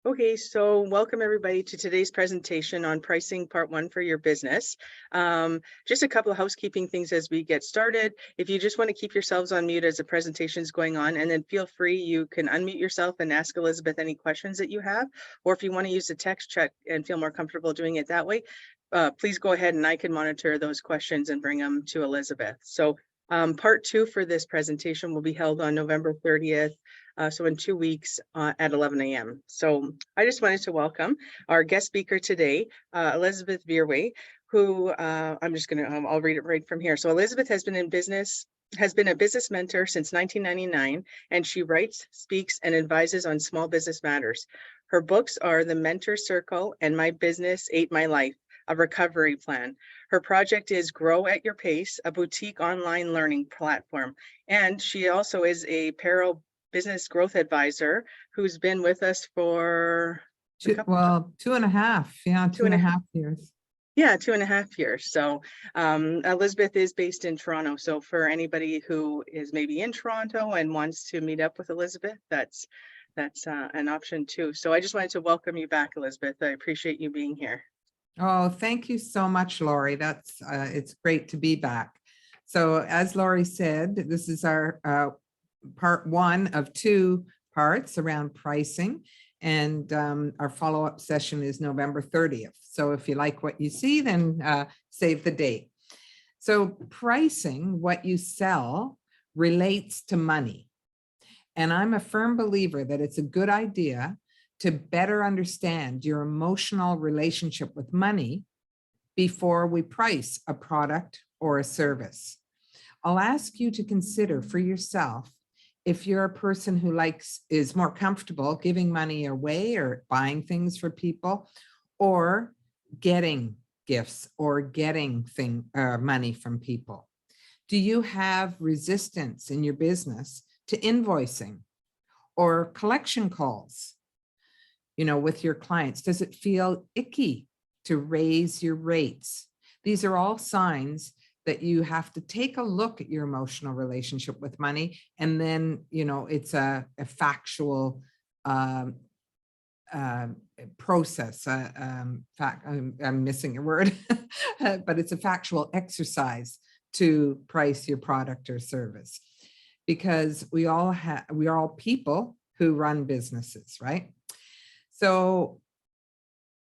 Okay, so welcome everybody to today's presentation on pricing part one for your business. Just a couple of housekeeping things as we get started. If you just want to keep yourselves on mute as the presentation is going on, and then feel free, you can unmute yourself and ask Elizabeth any questions that you have, or if you want to use the text chat and feel more comfortable doing it that way, please go ahead and I can monitor those questions and bring them to Elizabeth. So part two for this presentation will be held on November 30th. So in 2 weeks at 11 a.m. So I just wanted to welcome our guest speaker today, Elizabeth Veerway, who I'll read it right from here. So Elizabeth has been a business mentor since 1999, and she writes, speaks, and advises on small business matters. Her books are The Mentor Circle and My Business Ate My Life, a recovery plan. Her project is Grow at Your Pace, a boutique online learning platform. And she also is a business growth advisor who's been with us for 2.5. Yeah, two and a half years. Yeah, 2.5 years. So Elizabeth is based in Toronto. So for anybody who is maybe in Toronto and wants to meet up with Elizabeth, that's an option too. So I just wanted to welcome you back, Elizabeth. I appreciate you being here. Oh, thank you so much, Lori. It's great to be back. So as Lori said, this is our part one of 2 parts around pricing, and our follow-up session is November 30th. So if you like what you see, then save the date. So pricing, what you sell, relates to money. And I'm a firm believer that it's a good idea to better understand your emotional relationship with money before we price a product or a service. I'll ask you to consider for yourself if you're a person who is more comfortable giving money away or buying things for people, or getting gifts or getting money from people. Do you have resistance in your business to invoicing or collection calls, with your clients? Does it feel icky to raise your rates? These are all signs that you have to take a look at your emotional relationship with money. And then, it's a factual process. I'm missing a word, but it's a factual exercise to price your product or service, because we are all people who run businesses, right? So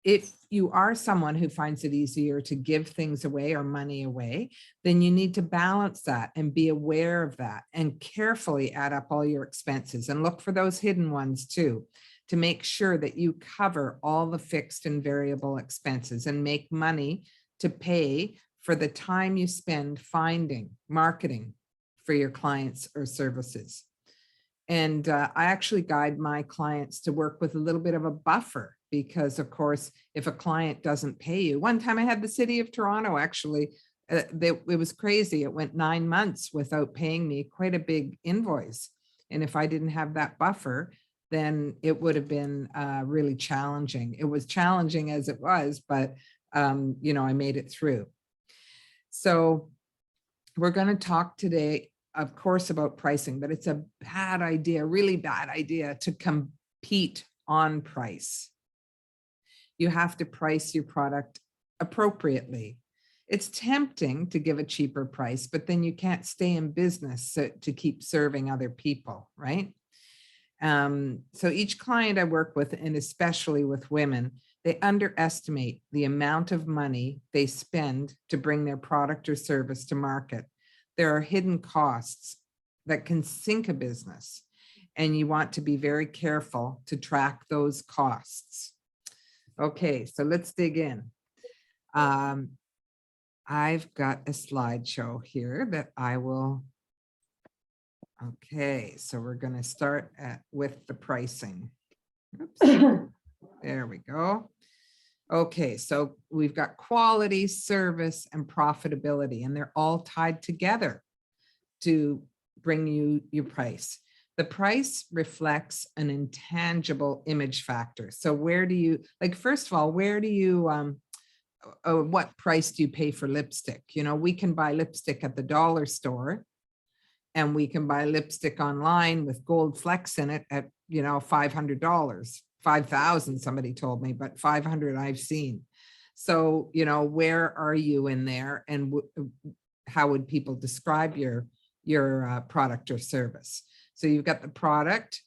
if you are someone who finds it easier to give things away or money away, then you need to balance that and be aware of that and carefully add up all your expenses and look for those hidden ones too, to make sure that you cover all the fixed and variable expenses and make money to pay for the time you spend marketing for your clients or services. And I actually guide my clients to work with a little bit of a buffer, because of course, if a client doesn't pay you, one time I had the city of Toronto, actually, it was crazy. It went 9 months without paying me quite a big invoice. And if I didn't have that buffer, then it would have been really challenging. It was challenging as it was, but I made it through. So we're going to talk today, of course, about pricing, but it's a bad idea, really bad idea, to compete on price. You have to price your product appropriately. It's tempting to give a cheaper price, but then you can't stay in business to keep serving other people, right? So each client I work with, and especially with women, they underestimate the amount of money they spend to bring their product or service to market. There are hidden costs that can sink a business, and you want to be very careful to track those costs. Okay, so let's dig in. I've got a slideshow here that I will. Okay, so we're going to start with the pricing. Oops. There we go. Okay, so we've got quality, service, and profitability, and they're all tied together to bring you your price. The price reflects an intangible image factor. So where do you, first of all, what price do you pay for lipstick? We can buy lipstick at the dollar store, and we can buy lipstick online with gold flecks in it at, $500 5,000, somebody told me, but 500 I've seen. So, you know, where are you in there, and how would people describe your product or service? So you've got the product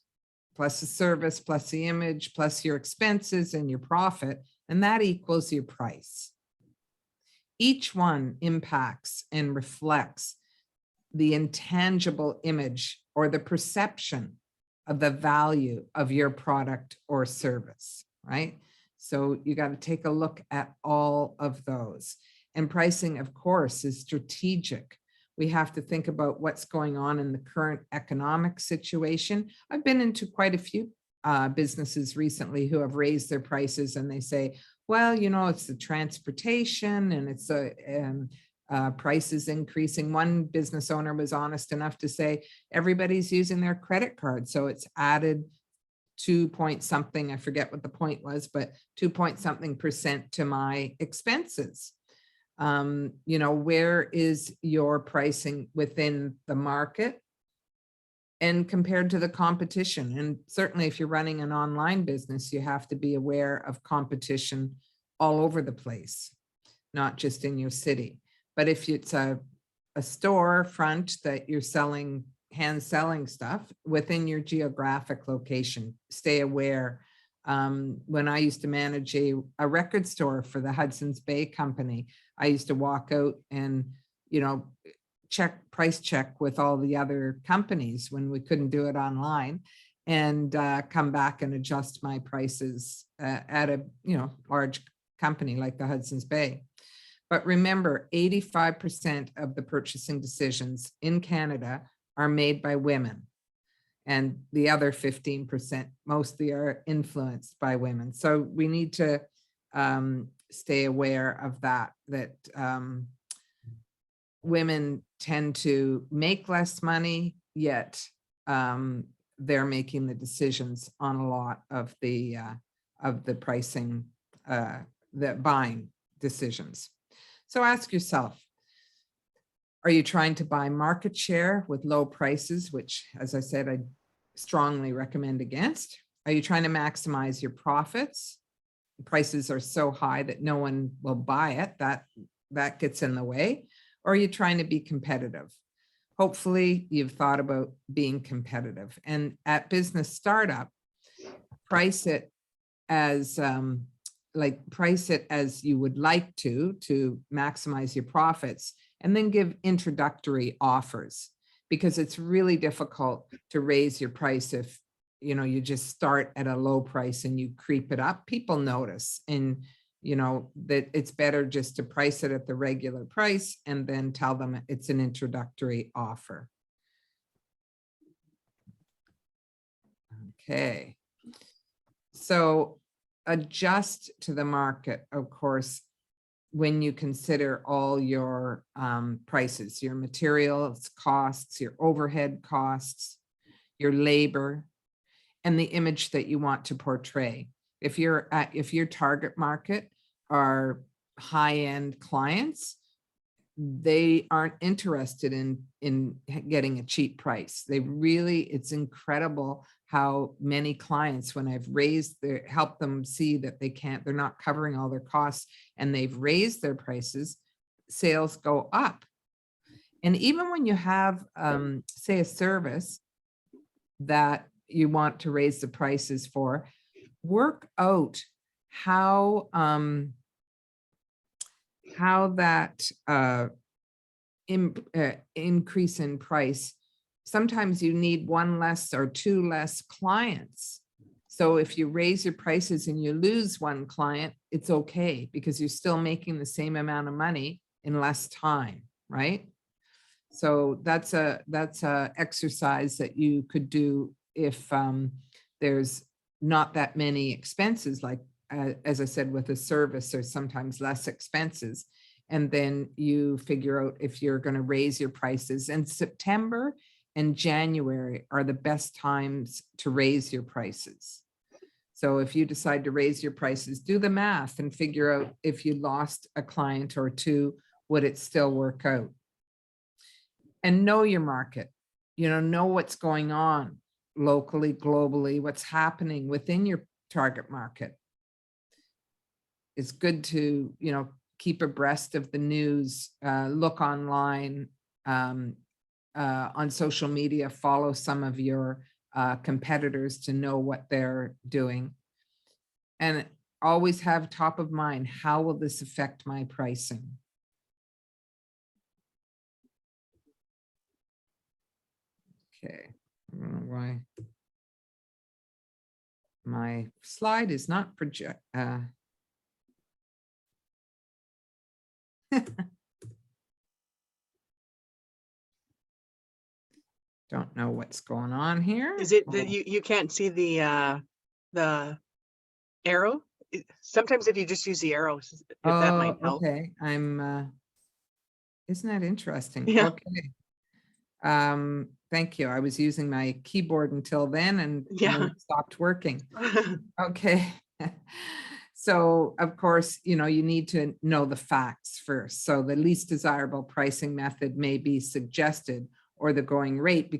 plus the service plus the image plus your expenses and your profit, and that equals your price. Each one impacts and reflects the intangible image or the perception of the value of your product or service, right? So you got to take a look at all of those. And pricing, of course, is strategic. We have to think about what's going on in the current economic situation. I've been into quite a few businesses recently who have raised their prices, and they say, well, you know, it's the transportation and it's prices increasing. One business owner was honest enough to say everybody's using their credit card, so it's added 2 point something, I forget what the point was, but 2 point something % to my expenses. You know, where is your pricing within the market and compared to the competition? And certainly if you're running an online business, you have to be aware of competition all over the place, not just in your city. But if it's a store front that you're selling, hand selling stuff within your geographic location, stay aware. When I used to manage a record store for the Hudson's Bay Company, I used to walk out and, you know, price check with all the other companies when we couldn't do it online, and come back and adjust my prices at a, you know, large company like the Hudson's Bay. But remember, 85% of the purchasing decisions in Canada are made by women. And the other 15% mostly are influenced by women. So we need to stay aware of that, women tend to make less money, yet they're making the decisions on a lot of the pricing, the buying decisions. So ask yourself, are you trying to buy market share with low prices, which, as I said, I strongly recommend against? Are you trying to maximize your profits? Prices are so high that no one will buy it. That gets in the way. Or are you trying to be competitive? Hopefully you've thought about being competitive. And at Business Startup, price it as you would like to maximize your profits, and then give introductory offers, because it's really difficult to raise your price if, you know, you just start at a low price and you creep it up. People notice, and you know that it's better just to price it at the regular price and then tell them it's an introductory offer. Okay, so adjust to the market, of course, when you consider all your prices, your materials costs, your overhead costs, your labor, and the image that you want to portray. If your target market are high-end clients, they aren't interested in getting a cheap price. It's incredible how many clients, when I've helped them see that they're not covering all their costs, and they've raised their prices, sales go up. And even when you have, say, a service that you want to raise the prices for, work out how that increase in price, sometimes you need one less or two less clients. So if you raise your prices and you lose one client, it's okay, because you're still making the same amount of money in less time, right? So that's a exercise that you could do if there's not that many expenses, like as I said, with a service, there's sometimes less expenses. And then you figure out if you're going to raise your prices. And September and January are the best times to raise your prices. So if you decide to raise your prices, do the math and figure out if you lost a client or two, would it still work out? And know your market, know what's going on locally, globally, what's happening within target market. It's good to, keep abreast of the news, look online, on social media, follow some of your competitors to know what they're doing. And always have top of mind, how will this affect my pricing? Okay, I don't know why my slide is not project. Don't know what's going on here. Is it that you can't see the arrow? Sometimes if you just use the arrows, if that might help. Okay, isn't that interesting? Yeah. Okay. Thank you. I was using my keyboard until then and Yeah. then it stopped working. Okay. So of course, you need to know the facts first. So the least desirable pricing method may be suggested, or the going rate,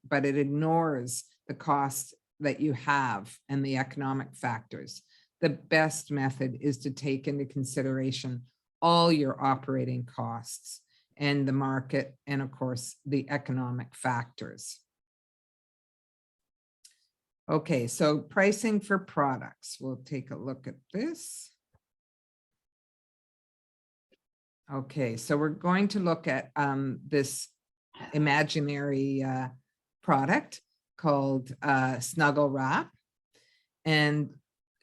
but it ignores the cost that you have and the economic factors. The best method is to take into consideration all your operating costs and the market, and of course, the economic factors. Okay, so pricing for products. We'll take a look at this. Okay, so we're going to look at this imaginary product called Snuggle Wrap. And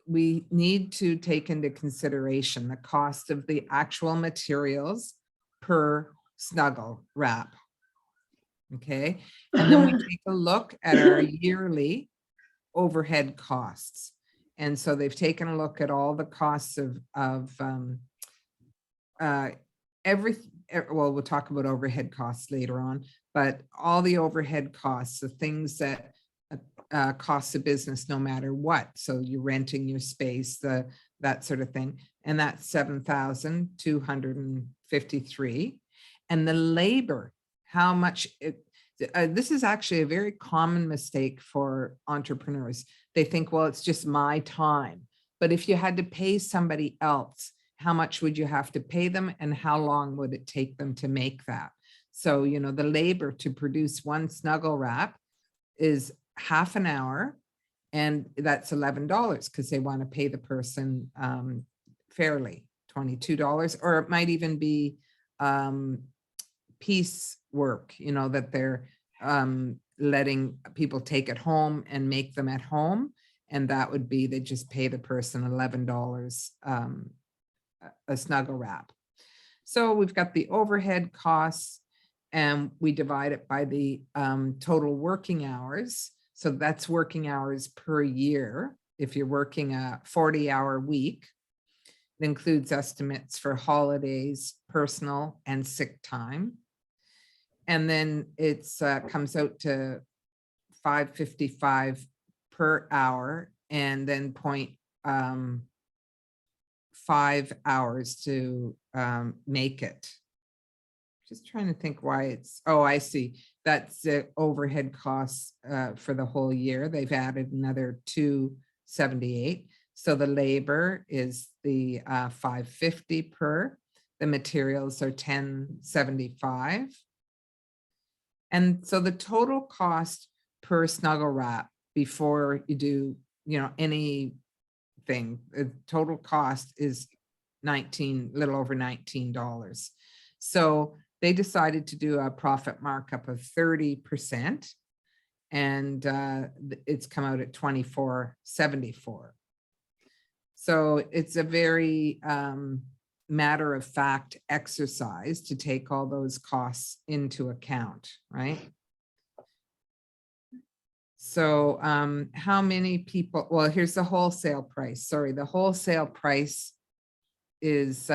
we need to take into consideration the cost of the actual materials per Snuggle Wrap. Okay, and then we take a look at our yearly overhead costs. And so they've taken a look at all the costs of well, we'll talk about overhead costs later on, but all the overhead costs, the things that cost a business no matter what. So you're renting your space, that sort of thing. And that's 7,253. And the labor, how much this is actually a very common mistake for entrepreneurs. They think, well, it's just my time. But if you had to pay somebody else, how much would you have to pay them, and how long would it take them to make that? So, the labor to produce one Snuggle Wrap is half an hour, and that's $11 because they want to pay the person fairly, $22, or it might even be piece work, that they're letting people take it home and make them at home. And that would be, they just pay the person $11 a Snuggle Wrap. So we've got the overhead costs, and we divide it by the total working hours. So that's working hours per year. If you're working a 40-hour week, it includes estimates for holidays, personal, and sick time. And then it's comes out to $5.55 per hour, and then 0.5 hours to make it. Just trying to think why it's, oh, I see. That's the overhead costs for the whole year. They've added another $2.78. So the labor is the $5.50 per. The materials are $10.75. And so the total cost per Snuggle Wrap before you do, anything, the total cost is little over $19. So they decided to do a profit markup of 30%, and it's come out at $24.74. So it's a very matter of fact exercise to take all those costs into account, right? So how many people, well, here's the wholesale price. Sorry, the wholesale price is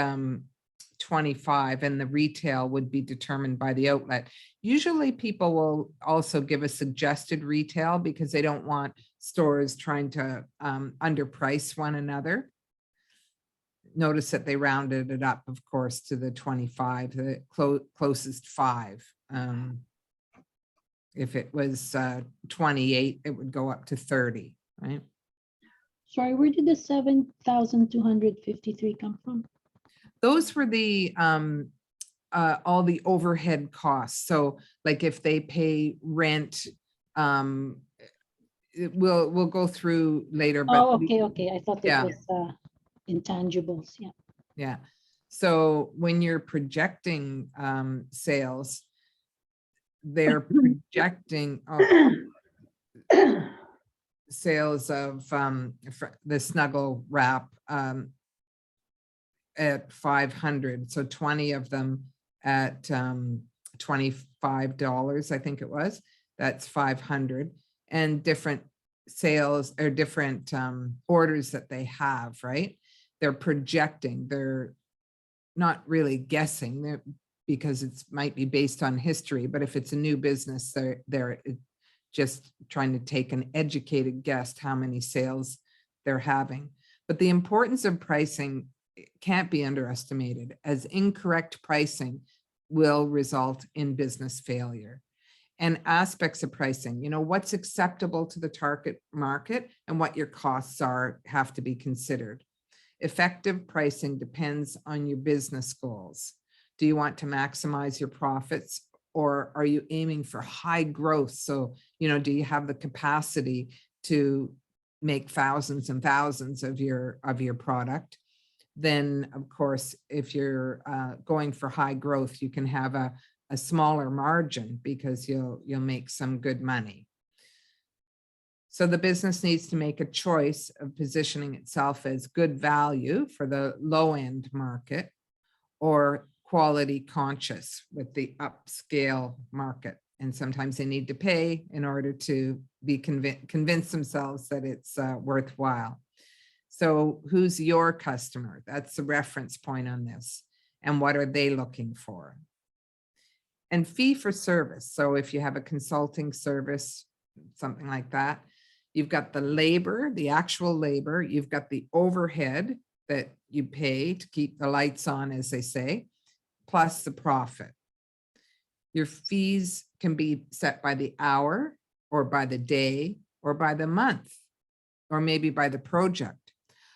25, and the retail would be determined by the outlet. Usually people will also give a suggested retail because they don't want stores trying to underprice one another. Notice that they rounded it up, of course, to the 25, the closest 5. If it was 28, it would go up to 30, right? Sorry, where did the 7,253 come from? Those were the all the overhead costs. So like if they pay rent, we'll go through later, but Oh, okay, okay. I thought it yeah. was intangibles. Yeah. yeah. So when you're projecting sales, they're projecting sales of the Snuggle wrap at 500. So 20 of them at $25, I think it was. That's 500, and different sales or different orders that they have, right? They're projecting, they're not really guessing because it might be based on history, but if it's a new business, they're just trying to take an educated guess how many sales they're having. But the importance of pricing can't be underestimated, as incorrect pricing will result in business failure. And aspects of pricing, you know, what's acceptable to the target market and what your costs are have to be considered. Effective pricing depends on your business goals. Do you want to maximize your profits, or are you aiming for high growth? So, you know, do you have the capacity to make thousands and thousands of your product? Then, of course, if you're going for high growth, you can have a smaller margin because you'll make some good money. So the business needs to make a choice of positioning itself as good value for the low end market, or quality conscious with the upscale market. And sometimes they need to pay in order to be convince themselves that it's worthwhile. So who's your customer? That's the reference point on this. And what are they looking for? And fee for service. So if you have a consulting service, something like that, you've got the labor, the actual labor, you've got the overhead that you pay to keep the lights on, as they say, plus the profit. Your fees can be set by the hour, or by the day, or by the month, or maybe by the project.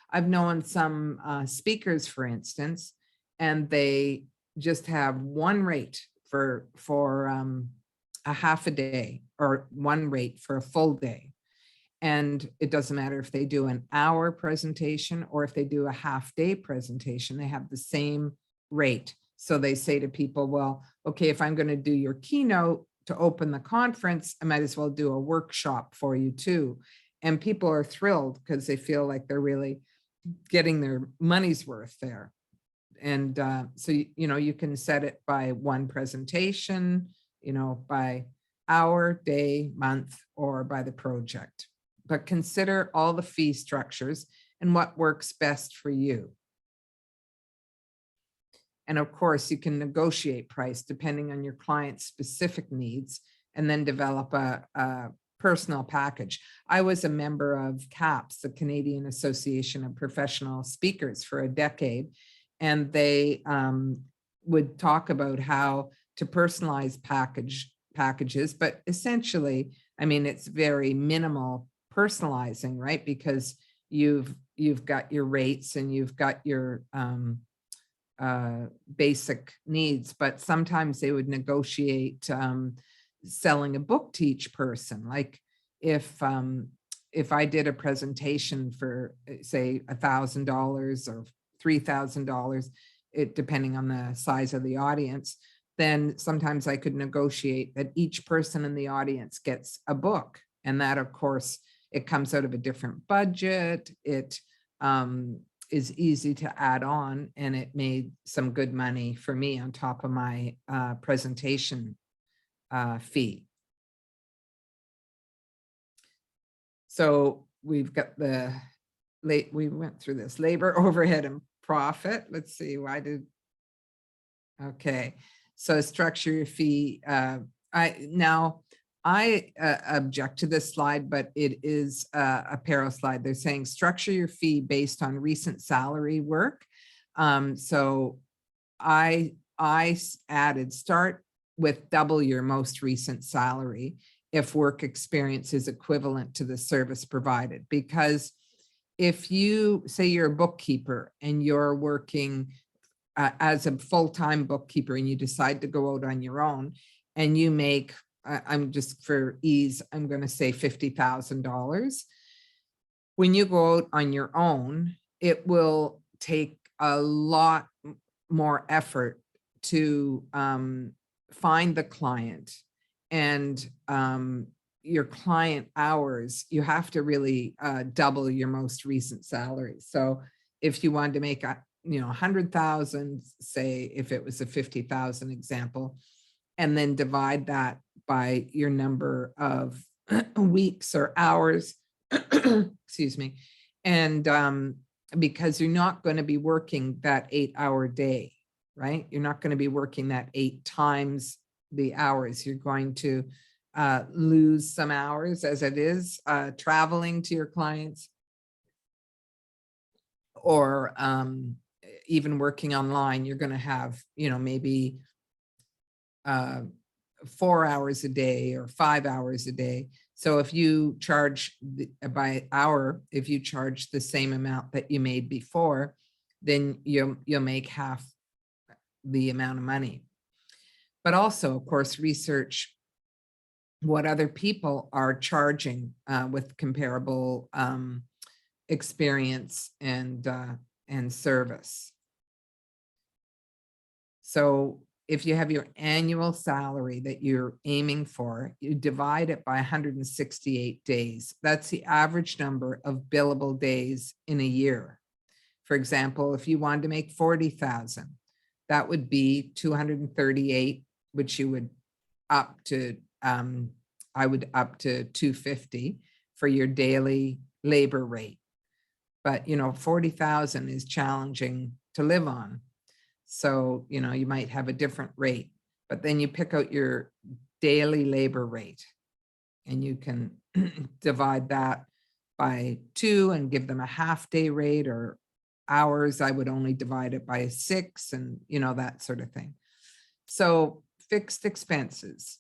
I've known some speakers, for instance, and they just have one rate for a half a day, or one rate for a full day. And it doesn't matter if they do an hour presentation or if they do a half day presentation, they have the same rate. So they say to people, well, okay, if I'm going to do your keynote to open the conference, I might as well do a workshop for you too. And people are thrilled because they feel like they're really getting their money's worth there. And so, you know, you can set it by one presentation, you know, by hour, day, month, or by the project. But consider all the fee structures and what works best for you. And of course, you can negotiate price depending on your client's specific needs, and then develop a personal package. I was a member of CAPS, the Canadian Association of Professional Speakers, for a decade, and they would talk about how to personalize packages, but essentially, I mean, it's very minimal personalizing, right? Because you've got your rates and you've got your basic needs, but sometimes they would negotiate selling a book to each person. Like if I did a presentation for, say, $1,000 or $3,000, it depending on the size of the audience, then sometimes I could negotiate that each person in the audience gets a book. And that, of course, it comes out of a different budget. It is easy to add on, and it made some good money for me on top of my presentation fee. So we've got we went through this labor, overhead, and profit. Let's see, okay. So structure your fee. I object to this slide, but it is a Paro slide. They're saying structure your fee based on recent salary work. So I added start with double your most recent salary if work experience is equivalent to the service provided, because if you say you're a bookkeeper and you're working as a full-time bookkeeper and you decide to go out on your own and you make, I'm just for ease, I'm going to say $50,000. When you go out on your own, it will take a lot more effort to find the client, and your client hours, you have to really double your most recent salary. So if you wanted to make a 100,000, say if it was a 50,000 example, and then divide that by your number of weeks or hours, excuse me, and because you're not going to be working that 8-hour day, right? You're not going to be working that 8 times the hours. You're going to lose some hours as it is traveling to your clients, or even working online. You're going to have, maybe 4 hours a day or 5 hours a day. So if you charge by hour, if you charge the same amount that you made before, then you'll make half the amount of money. But also, of course, research what other people are charging with comparable experience and service. So if you have your annual salary that you're aiming for, you divide it by 168 days. That's the average number of billable days in a year. For example, if you wanted to make 40,000, that would be 238, which you would up to, I would up to 250 for your daily labor rate. But, 40,000 is challenging to live on. So, you might have a different rate, but then you pick out your daily labor rate and you can divide that by 2 and give them a half-day rate, or hours, I would only divide it by 6, and that sort of thing. So fixed expenses,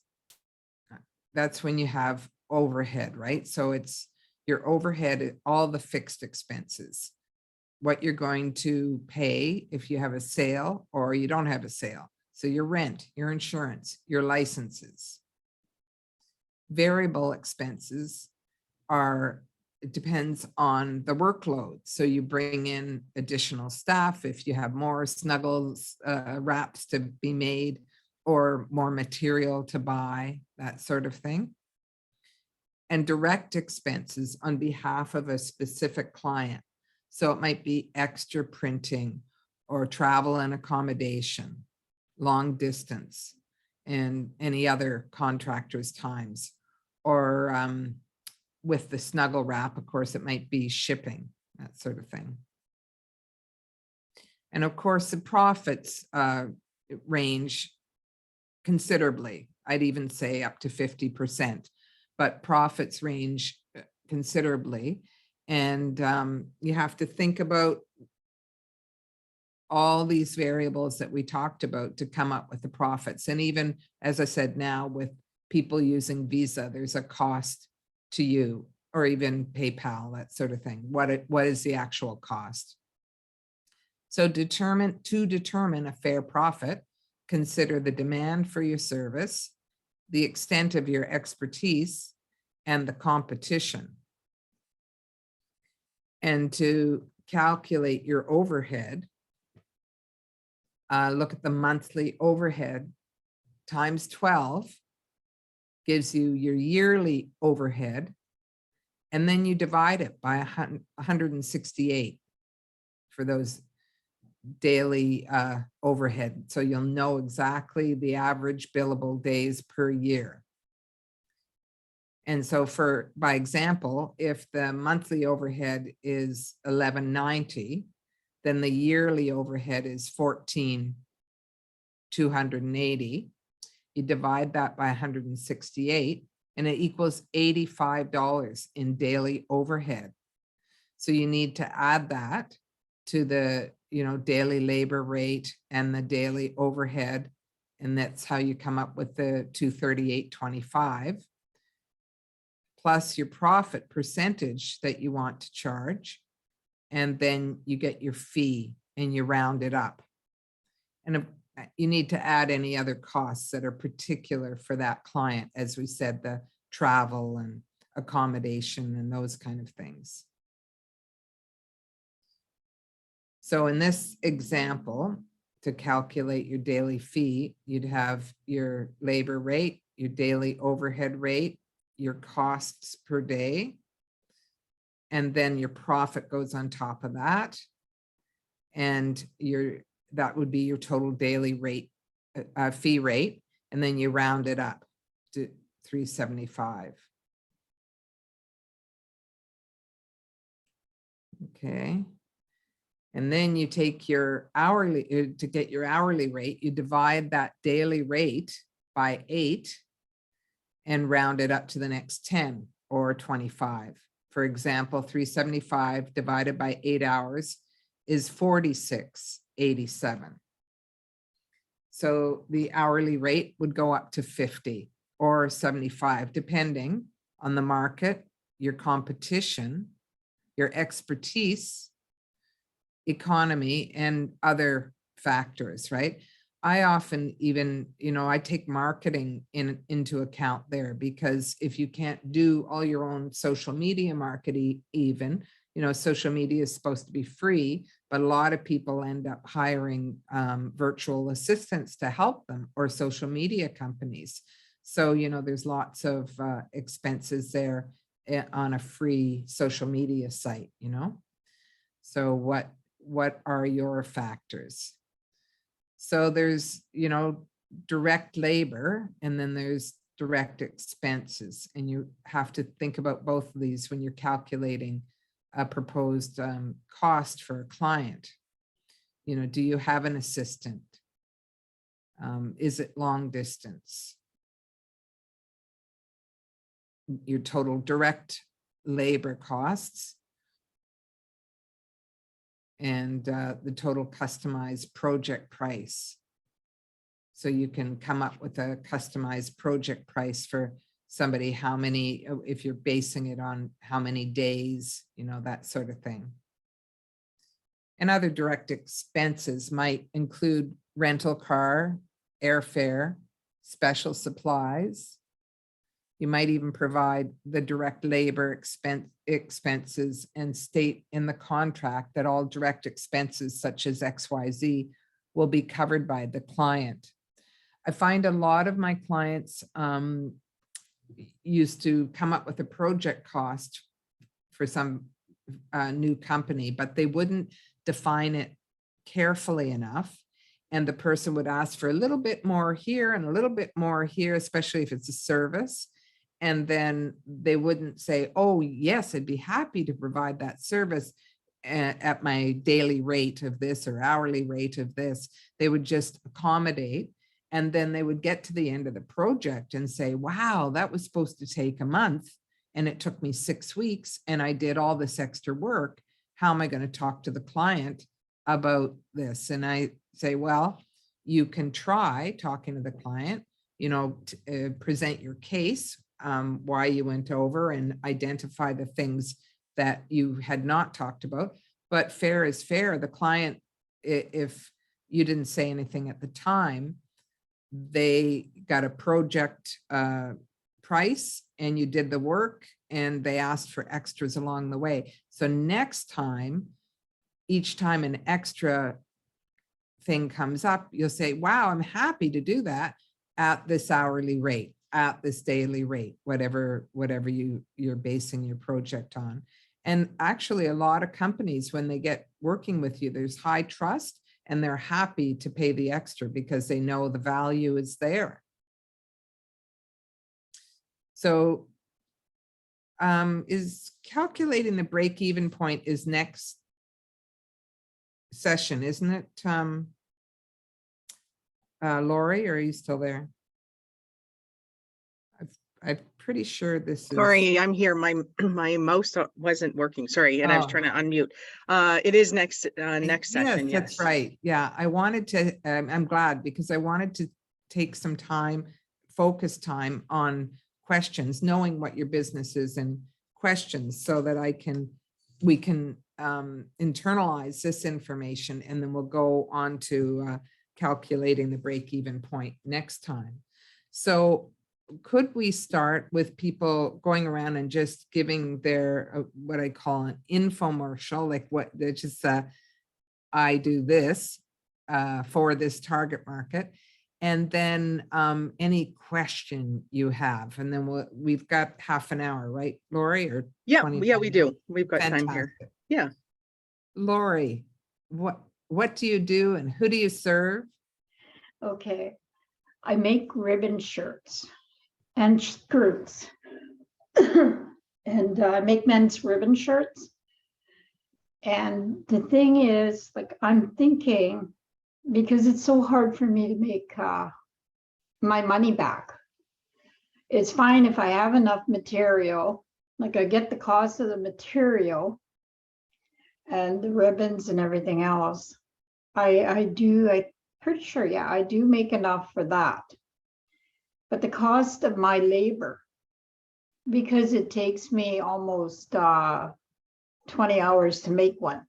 that's when you have overhead, right? So it's your overhead, all the fixed expenses, what you're going to pay if you have a sale or you don't have a sale. So your rent, your insurance, your licenses. Variable expenses are, it depends on the workload. So you bring in additional staff if you have more snuggles, wraps to be made, or more material to buy, that sort of thing. And direct expenses on behalf of a specific client. So it might be extra printing or travel and accommodation, long distance, and any other contractor's times. Or with the snuggle wrap, of course, it might be shipping, that sort of thing. And of course, the profits range considerably. I'd even say up to 50%, but profits range considerably. And you have to think about all these variables that we talked about to come up with the profits. And even, as I said, now with people using Visa, there's a cost to you, or even PayPal, that sort of thing. What is the actual cost? So to determine a fair profit, consider the demand for your service, the extent of your expertise, and the competition. And to calculate your overhead, look at the monthly overhead times 12, gives you your yearly overhead, and then you divide it by 168 for those daily overhead. So you'll know exactly the average billable days per year. And so by example, if the monthly overhead is $11.90, then the yearly overhead is $14,280. You divide that by 168, and it equals $85 in daily overhead. So you need to add that to the daily labor rate and the daily overhead, and that's how you come up with the $238.25. Plus your profit percentage that you want to charge, and then you get your fee and you round it up. And you need to add any other costs that are particular for that client, as we said, the travel and accommodation and those kind of things. So in this example, to calculate your daily fee, you'd have your labor rate, your daily overhead rate, your costs per day, and then your profit goes on top of that. And that would be your total daily rate, fee rate, and then you round it up to 375. Okay. And then you take your hourly, to get your hourly rate, you divide that daily rate by 8 and round it up to the next 10 or 25. For example, 375 divided by 8 hours is 46.87. So the hourly rate would go up to 50 or 75, depending on the market, your competition, your expertise, economy, and other factors, right? I often even, I take marketing into account there, because if you can't do all your own social media marketing, even, social media is supposed to be free, but a lot of people end up hiring virtual assistants to help them, or social media companies. So, there's lots of expenses there on a free social media site, So what are your factors? So there's, direct labor, and then there's direct expenses. And you have to think about both of these when you're calculating a proposed cost for a client. Do you have an assistant? Is it long distance? Your total direct labor costs, and the total customized project price. So you can come up with a customized project price for somebody, how many, if you're basing it on how many days, that sort of thing. And other direct expenses might include rental car, airfare, special supplies. You might even provide the direct labor expenses and state in the contract that all direct expenses such as XYZ will be covered by the client. I find a lot of my clients used to come up with a project cost for some new company, but they wouldn't define it carefully enough. And the person would ask for a little bit more here and a little bit more here, especially if it's a service. And then they wouldn't say, oh, yes, I'd be happy to provide that service at my daily rate of this or hourly rate of this. They would just accommodate. And then they would get to the end of the project and say, wow, that was supposed to take a month, and it took me 6 weeks, and I did all this extra work. How am I going to talk to the client about this? And I say, well, you can try talking to the client, present your case, why you went over, and identify the things that you had not talked about. But fair is fair. The client, if you didn't say anything at the time, they got a project price and you did the work, and they asked for extras along the way. So next time, each time an extra thing comes up, you'll say, wow, I'm happy to do that at this hourly rate, at this daily rate, whatever you're basing your project on. And actually, a lot of companies, when they get working with you, there's high trust, and they're happy to pay the extra because they know the value is there. So is calculating the break-even point is next session, isn't it? Lori, are you still there? I'm pretty sure this is. Sorry, I'm here. My mouse wasn't working. Sorry, and I was trying to unmute. It is next session. Yes, that's right. Yeah, I wanted to. I'm glad, because I wanted to take some time, focus time on questions, knowing what your business is and questions, so that we can internalize this information, and then we'll go on to calculating the break-even point next time. So could we start with people going around and just giving their, what I call an infomercial, like what, they're just, I do this for this target market, and then any question you have, and then we've got half an hour, right, Lori, or Yeah, 25 yeah, we do. minutes? We've got time here. Fantastic. Yeah. Lori, what do you do and who do you serve? Okay, I make ribbon shirts and skirts. And I make men's ribbon shirts. And the thing is, like, I'm thinking, because it's so hard for me to make my money back. It's fine if I have enough material, like I get the cost of the material and the ribbons and everything else. I'm pretty sure, yeah, I do make enough for that. But the cost of my labor, because it takes me almost 20 hours to make one.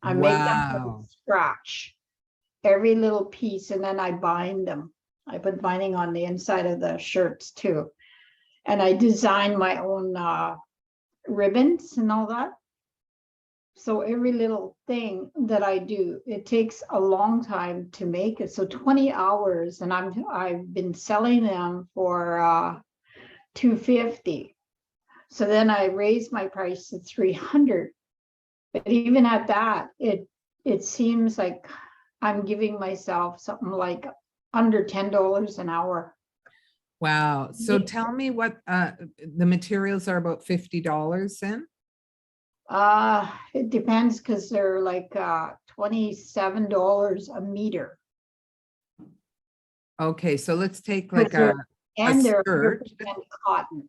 I make them from Wow. scratch, every little piece, and then I bind them. I put binding on the inside of the shirts too. And I design my own ribbons and all that. So every little thing that I do, it takes a long time to make it. So 20 hours, and I've been selling them for $250. So then I raised my price to $300. But even at that, it seems like I'm giving myself something like under $10 an hour. Wow. So Yeah. tell me what the materials are, about $50 then? It depends, because they're like $27 a meter. Okay, so let's take like they're- And they're skirt. 100% cotton.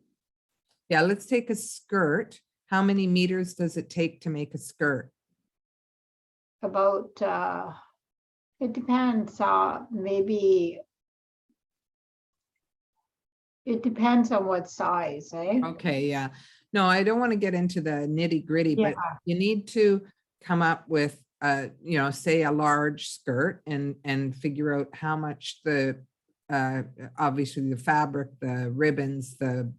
Yeah, let's take a skirt. How many meters does it take to make a skirt? About it depends, maybe it depends on what size, eh? Okay, yeah. No, I don't want to get into the nitty gritty, but Yeah. you need to come up with you know, say a large skirt and figure out how much the obviously the fabric, the ribbons, the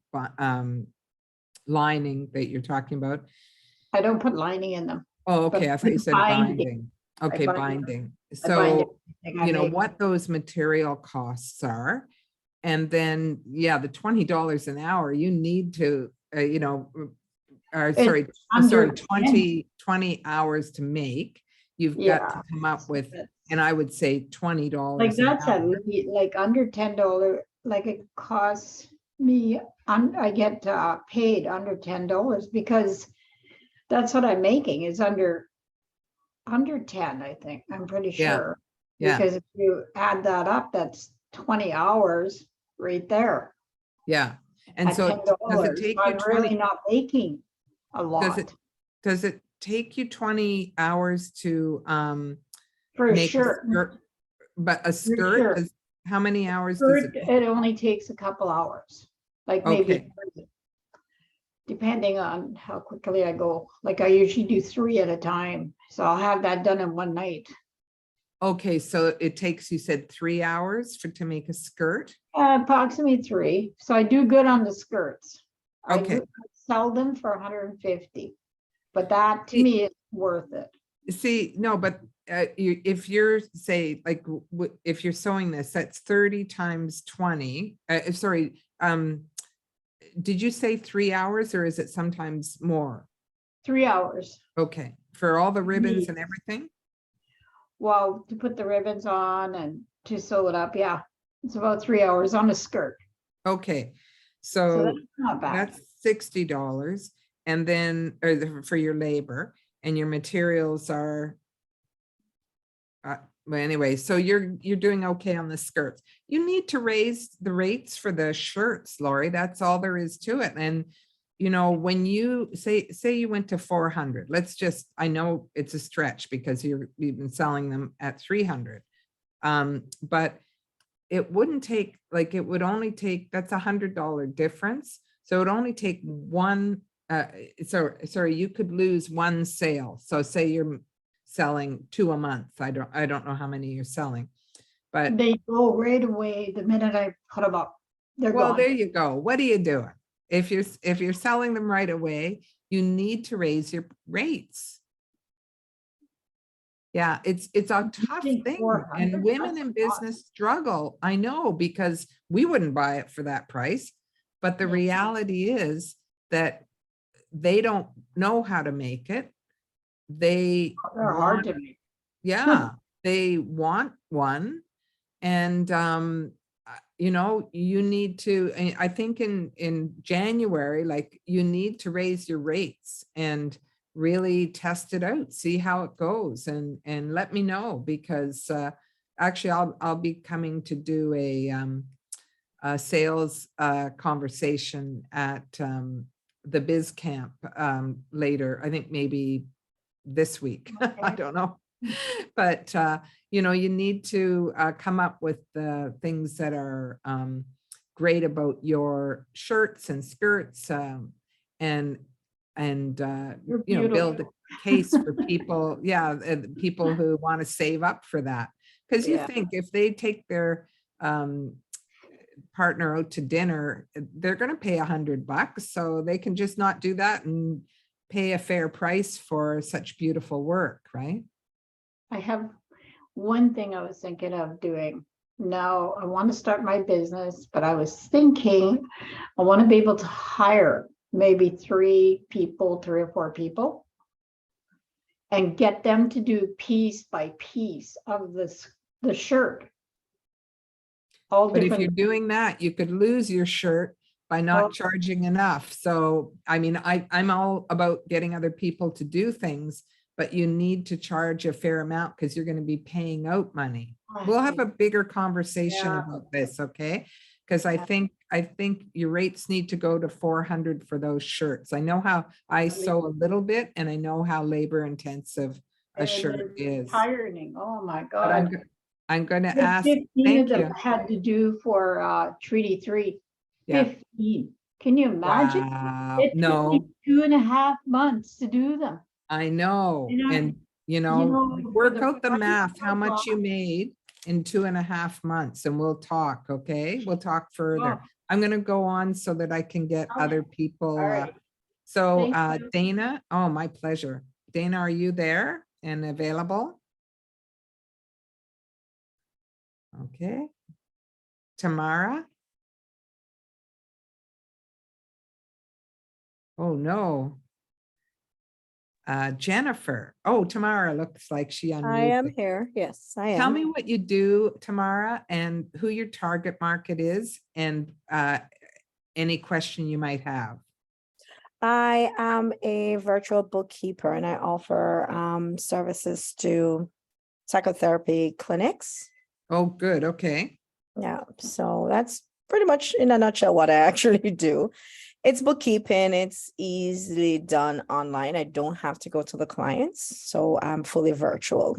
lining that you're talking about. I don't put lining in them. Oh, But okay, I thought you said binding. binding. Okay, bind- binding. I bind So, everything I you know, make. what those material costs are. And then, yeah, the $20 an hour, you need to, you know, or sorry, under 20 hours to make. You've got to come up with, and I would say $20 Like an that's hour. like under $10, like it costs me, I get paid under $10 because that's what I'm making is under 10, I think, I'm pretty Yeah, sure. yeah. Because if you add that up, that's 20 hours right there. Yeah. And At so does it $10, take you I'm 20? really not making a Does it, lot, does it take you 20 hours to for make a sure. skirt? But a sure. skirt, how many hours does Skirt, it take? it only takes a couple hours, like maybe Okay. 30, depending on how quickly I go. Like I usually do 3 at a time, so I'll have that done in one night. Okay, so it takes, you said 3 hours to make a skirt? Approximately 3. So I do good on the skirts. Okay. I sell them for 150, but that to See- me is worth it. See, no, but if you're say like if you're sewing this, that's 30 times 20. Sorry, did you say 3 hours or is it sometimes more? 3 hours. Okay, for all the ribbons Yes. and everything? Well, to put the ribbons on and to sew it up, yeah, it's about 3 hours on a skirt. Okay, So so that's not bad. that's $60 and then for your labor, and your materials are well, anyway, so you're doing okay on the skirts. You need to raise the rates for the shirts, Lori. That's all there is to it. And you know, when you say you went to 400, let's just, I know it's a stretch because you've been selling them at 300. But it wouldn't take, like, it would only take, that's $100 difference. So it would only take one sorry, you could lose one sale. So say you're selling 2 a month. I don't know how many you're selling. But They go right away the minute I put them up. They're well, there gone. you go. What are you doing? If you're selling them right away, you need to raise your rates. Yeah, it's a tough think thing, 400, and women that's in a lot. business struggle. I know, because we wouldn't buy it for that price. But the Yeah. reality is that they don't know how to make it. They They're hard want, to make. yeah, they want one. And, you know, you need to, I think in January, like, you need to raise your rates and really test it out, see how it goes, and let me know, because, actually I'll be coming to do a sales, conversation at, the Biz Camp, later, I think maybe this week. I Okay. don't know. But, you know, you need to come up with the things that are great about your shirts and skirts, and, You're you know, build a beautiful. case for people. Yeah, people who want to save up for that. Because you Yeah. think if they take their partner out to dinner, they're going to pay $100, so they can just not do that and pay a fair price for such beautiful work, right? I have one thing I was thinking of doing. Now, I want to start my business, but I was thinking I want to be able to hire maybe 3 or 4 people and get them to do piece by piece of the shirt. All But if you're different. doing that, you could lose your shirt by not Oh. charging enough. So, I mean, I'm all about getting other people to do things, but you need to charge a fair amount because you're going to be paying out money. We'll have a bigger conversation Yeah. about this, okay? Because I think your rates need to go to 400 for those shirts. I know how I sew a little bit, and I know how labor intensive a And shirt it's is. Ironing, oh my But God. I'm going to The ask, 15 of thank them you. I had to do for Treaty 3. Yeah. 15. Can you imagine? Wow, It took me no, 2.5 months to do them. I know. And I- And, you you know, know, for work the out the price math, how of, much you made in 2.5 months, and we'll talk, okay? We'll talk further. Oh. I'm gonna go on so that I can get Okay. other people. All right. So, Thank you. Dana, oh, my pleasure. Dana, are you there and available? Okay. Tamara? Oh, no. Jennifer. Oh, Tamara looks like she unmuted. I am here. Yes, I Tell am. me what you do, Tamara, and who your target market is, and any question you might have. I am a virtual bookkeeper and I offer services to psychotherapy clinics. Oh, good. Okay. Yeah, so that's pretty much in a nutshell what I actually do. It's bookkeeping. It's easily done online. I don't have to go to the clients, so I'm fully virtual.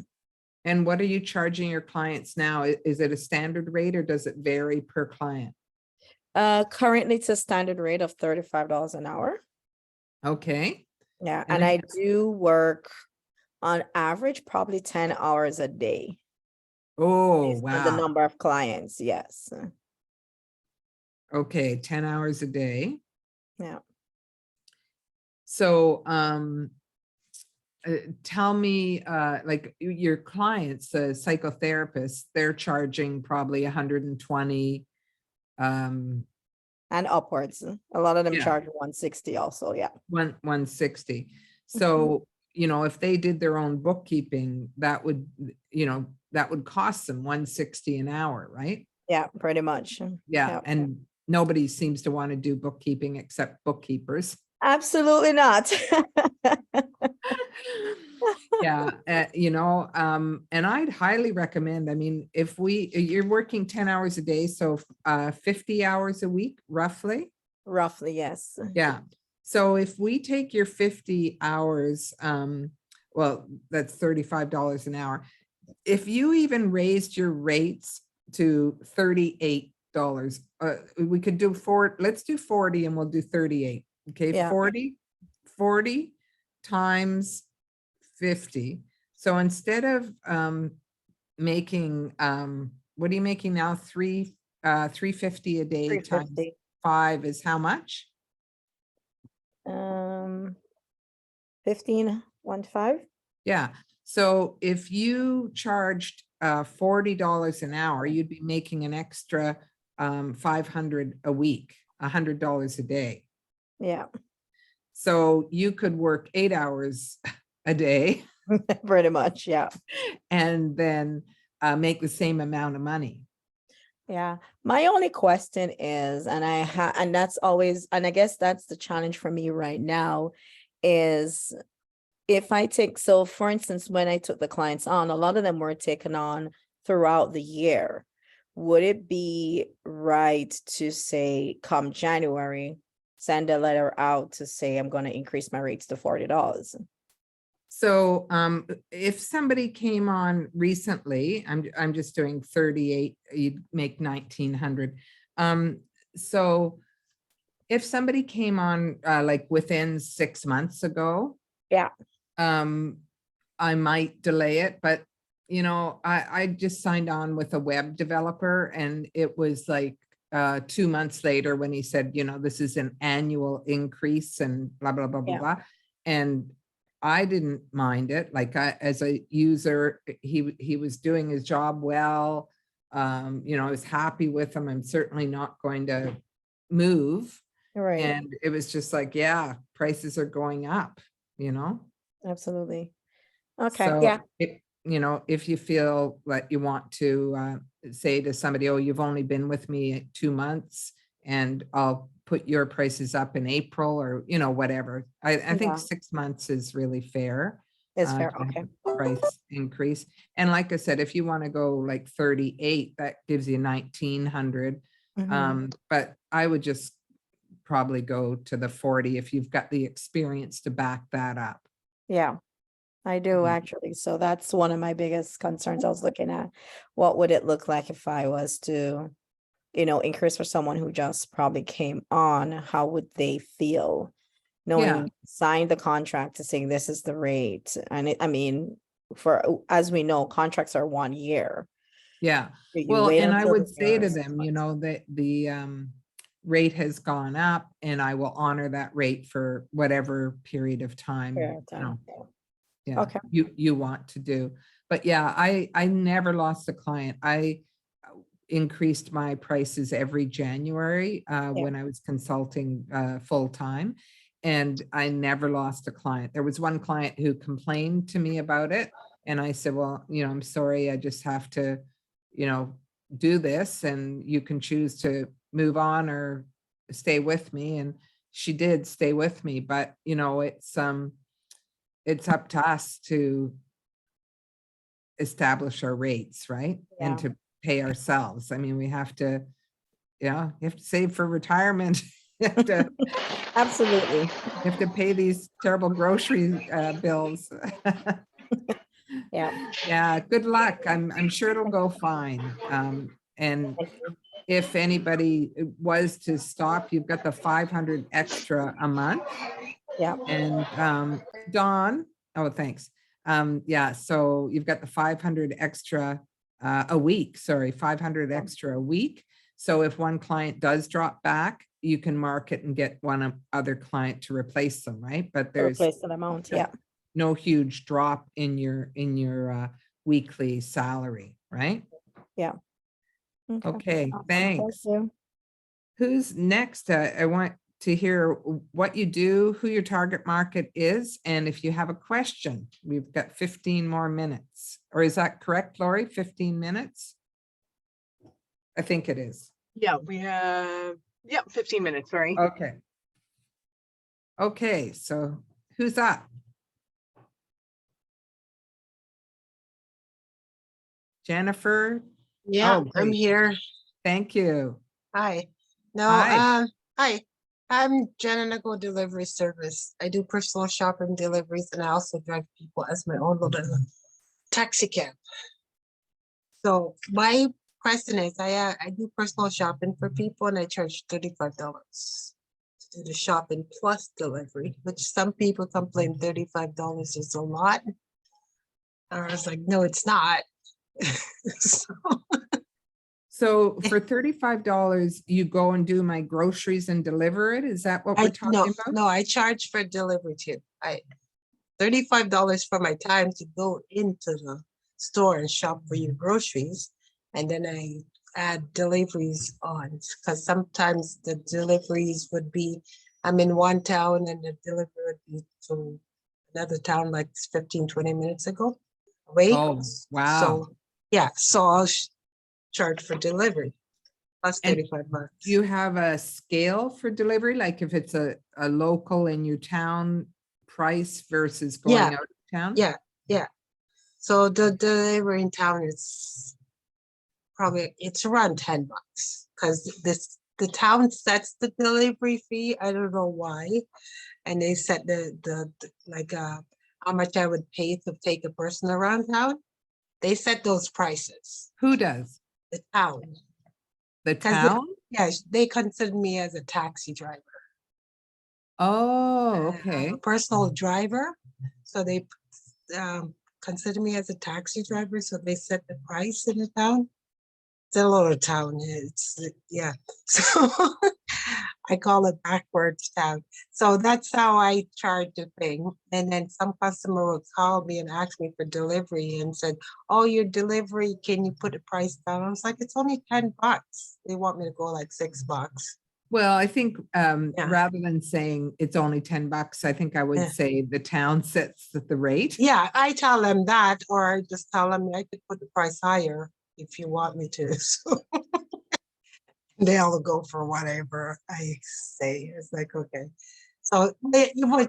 And what are you charging your clients now? Is it a standard rate or does it vary per client? Currently, it's a standard rate of $35 an hour. Okay. Yeah, And and if I do work on average probably 10 hours a day. Oh, Based on the wow. number of clients, yes. Okay, 10 hours a day. Yeah. So, tell me, like your clients, the psychotherapists, they're charging probably 120. And upwards. A lot of them Yeah. charge 160 also, yeah. 160. So, you know, if they did their own bookkeeping, that would, you know, that would cost them 160 an hour, right? Yeah, pretty much. Yeah, Yeah. and nobody seems to want to do bookkeeping except bookkeepers. Absolutely not. Yeah, you know, and I'd highly recommend, I mean, if you're working 10 hours a day, so 50 hours a week, roughly. Roughly, yes. Yeah. So if we take your 50 hours, well, that's $35 an hour. If you even raised your rates to $38, we could do let's do 40 and we'll do 38. Okay, Yeah. 40, 40 times 50. So instead of making, what are you making now? 350 a day times 350. 5 is how much? 15, 1 to 5. Yeah. So if you charged $40 an hour, you'd be making an extra 500 a week, $100 a day. Yeah, So you could work 8 hours a day pretty much. Yeah. and then make the same amount of money. Yeah. My only question is, and that's always, and I guess that's the challenge for me right now is if I take, so for instance, when I took the clients on, a lot of them were taken on throughout the year. Would it be right to say come January, send a letter out to say I'm going to increase my rates to $40? So if somebody came on recently, I'm just doing 38, you'd make 1900. So if somebody came on like within 6 months ago, Yeah. I might delay it, but you know, I just signed on with a web developer and it was like 2 months later when he said, you know, this is an annual increase and blah, blah, blah, blah, Yeah. blah. And I didn't mind it. Like as a user, he was doing his job well. You know, I was happy with him. I'm certainly not going to move. Right. And it was just like, yeah, prices are going up, you know? Absolutely. Okay. So Yeah. you know, if you feel like you want to say to somebody, oh, you've only been with me 2 months and I'll put your prices up in April or, you know, whatever. I think Yeah. 6 months is really fair. It's fair. to have Okay. a price increase. And like I said, if you want to go like 38, that gives you 1900. Mhm. But I would just probably go to the 40 if you've got the experience to back that up. Yeah, I do Mhm. actually. So that's one of my biggest concerns I was looking at. What would it look like if I was to, increase for someone who just probably came on? How would they feel knowing signed the contract to saying this is the rate? And I mean, as we know, contracts are 1 year. Yeah. So you Well, wait and I until would the say year to is 6 them, you months. know, that the rate has gone up and I will honor that rate for whatever period of time, Fair you time. know, yeah, Okay. you want to do. But yeah, I never lost a client. I increased my prices every January when I was consulting full time. And I never lost a client. There was one client who complained to me about it. And I said, well, you know, I'm sorry, I just have to, you know, do this and you can choose to move on or stay with me. And she did stay with me, but you know, it's up to us to establish our rates, right? And Yeah. to pay ourselves. I mean, we have to, yeah, you have to save for retirement. You have to, Absolutely. you have to pay these terrible grocery bills. Yeah. Yeah, good luck. I'm sure it'll go fine. And Thank you. if anybody was to stop, you've got the 500 extra a month. Yeah. And Dawn, oh, thanks. Yeah, so you've got the 500 extra a week, sorry, 500 extra a week. So if one client does drop back, you can mark it and get one other client to replace them, right? But there's Replace that amount. Yeah. no huge drop in your weekly salary, right? Yeah. Okay, Awesome. thanks. Thank you. Who's next? I want to hear what you do, who your target market is, and if you have a question. We've got 15 more minutes. Or is that correct, Lori? 15 minutes? I think it is. Yeah, we have, 15 minutes, sorry. Okay. Okay, so who's up? Jennifer? Yeah, Oh, I'm great. here. Thank you. Hi. No, Hi. hi. I'm Go Delivery Service. I do personal shopping deliveries and I also drive people as my own little taxi cab. So my question is, I do personal shopping for people and I charge $35 to do the shopping plus delivery, which some people complain $35 is a lot. I was like, no, it's not. So, So for $35, you go and do my groceries and deliver it? Is that what we're no, talking about? no, I charge for delivery too. $35 for my time to go into the store and shop for your groceries. And then I add deliveries on, because sometimes the deliveries would be, I'm in one town and the delivery would be to another town like 15, 20 minutes ago away. Oh, wow. So, yeah, so I'll charge for delivery plus And $35. Do you have a scale for delivery? Like if it's a local in your town price versus going Yeah, out of town? Yeah. So the delivery in town is probably, it's around $10 because the town sets the delivery fee. I don't know why. And they set the like how much I would pay to take a person around town. They set those prices, Who does? the town. The 'Cause town? Yeah, they consider me as a taxi driver. Oh, I'm okay. a personal driver, so they consider me as a taxi driver, so they set the price in the town. It's a little town, yeah, so I call it backwards town. So that's how I charge the thing, and then some customer will call me and ask me for delivery and said, oh, your delivery, can you put the price down? I was like, it's only $10. They want me to go like $6. Well, I think Yeah. rather than saying it's only $10, I think I would Yeah. say the town sets the rate. Yeah, I tell them that, or I just tell them I could put the price higher if you want me to. So they'll go for whatever I say. It's like, okay. So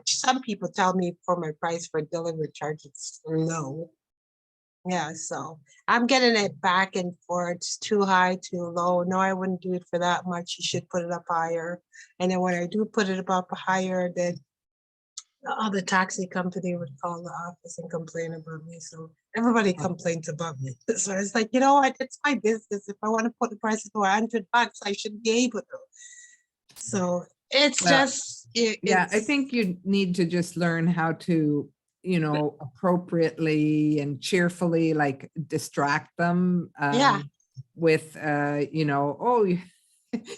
some people tell me for my price for delivery charge, it's low. Yeah, so I'm getting it back and forth. It's too high, too low. No, I wouldn't do it for that much. You should put it up higher. And then when I do put it up higher, then the other taxi company would call the office and complain about me. So everybody complains about me. So it's like, you know what? It's my business. If I want to put the price to $100, I should be able to. So it's Well, just, Yeah, I think you need to just learn how to, appropriately and cheerfully like distract them. Yeah. With, oh, you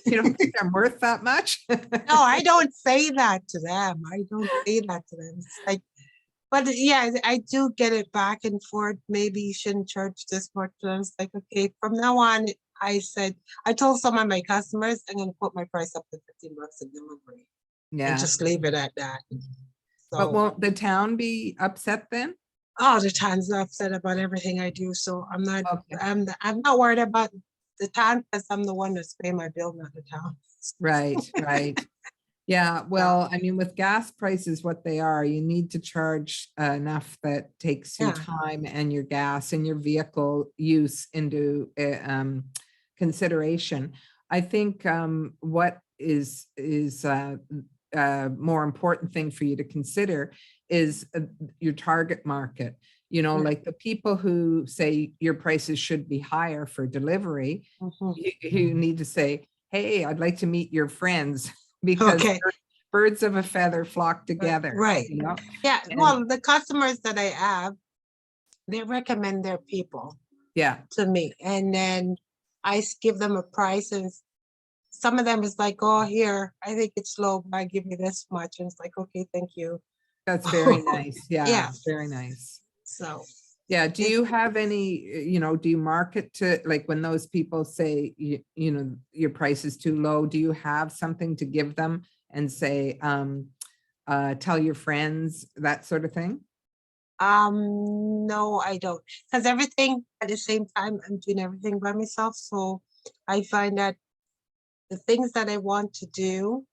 don't think I'm worth that much? no, I don't say that to them. I don't say that to them. It's like, but yeah, I do get it back and forth. Maybe you shouldn't charge this much. And I was like, okay, from now on, I told some of my customers, I'm going to put my price up to $15 a delivery Yeah, and just leave it at that. but So, won't the town be upset then? oh, the town's upset about everything I do. So I'm not, Okay. I'm not worried about the town because I'm the one that's paying my bill, not the town. Right, right. Yeah, well, I mean, with gas prices, what they are, you need to charge enough that takes your Yeah. time and your gas and your vehicle use into consideration. I think what is more important thing for you to consider is your target market. Like the people who say your prices should be higher for delivery, Mhm. you need to say, hey, I'd like to meet your friends because Okay. birds of a feather flock together. Right. Yeah. And- Well, the customers that I have, they recommend their people Yeah, to me. And then I give them a price, and some of them is like, oh, here, I think it's low, but I give you this much. And it's like, okay, thank you. that's very nice. Yeah, Yeah. very nice. So, Yeah, do you have any, do you market to, like when those people say, your price is too low, do you have something to give them and say, tell your friends, that sort of thing? no, I don't. Because everything at the same time, I'm doing everything by myself. So I find that the things that I want to do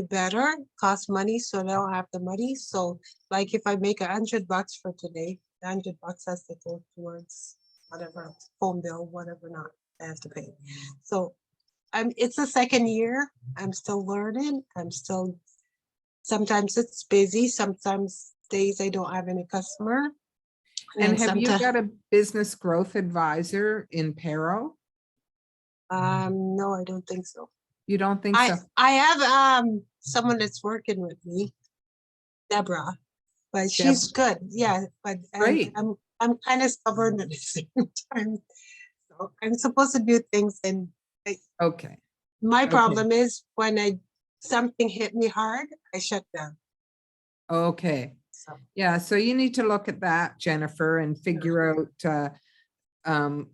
better cost money, so I don't have the money. So like if I make $100 for today, $100 has to go towards whatever phone bill, whatever not I have to pay. So it's the second year. I'm still learning. Sometimes it's busy, sometimes days I don't have any customer. And have you someti- got a business growth advisor in Paro? No, I don't think so. You don't think so? I have someone that's working with me, Deborah, but she's good. Yeah, but Great. I'm kind of stubborn at the same time. So I'm supposed to do things, and Okay. my Okay. problem is when something hit me hard, I shut down. Okay. So Yeah, so you need to look at that, Jennifer, and figure out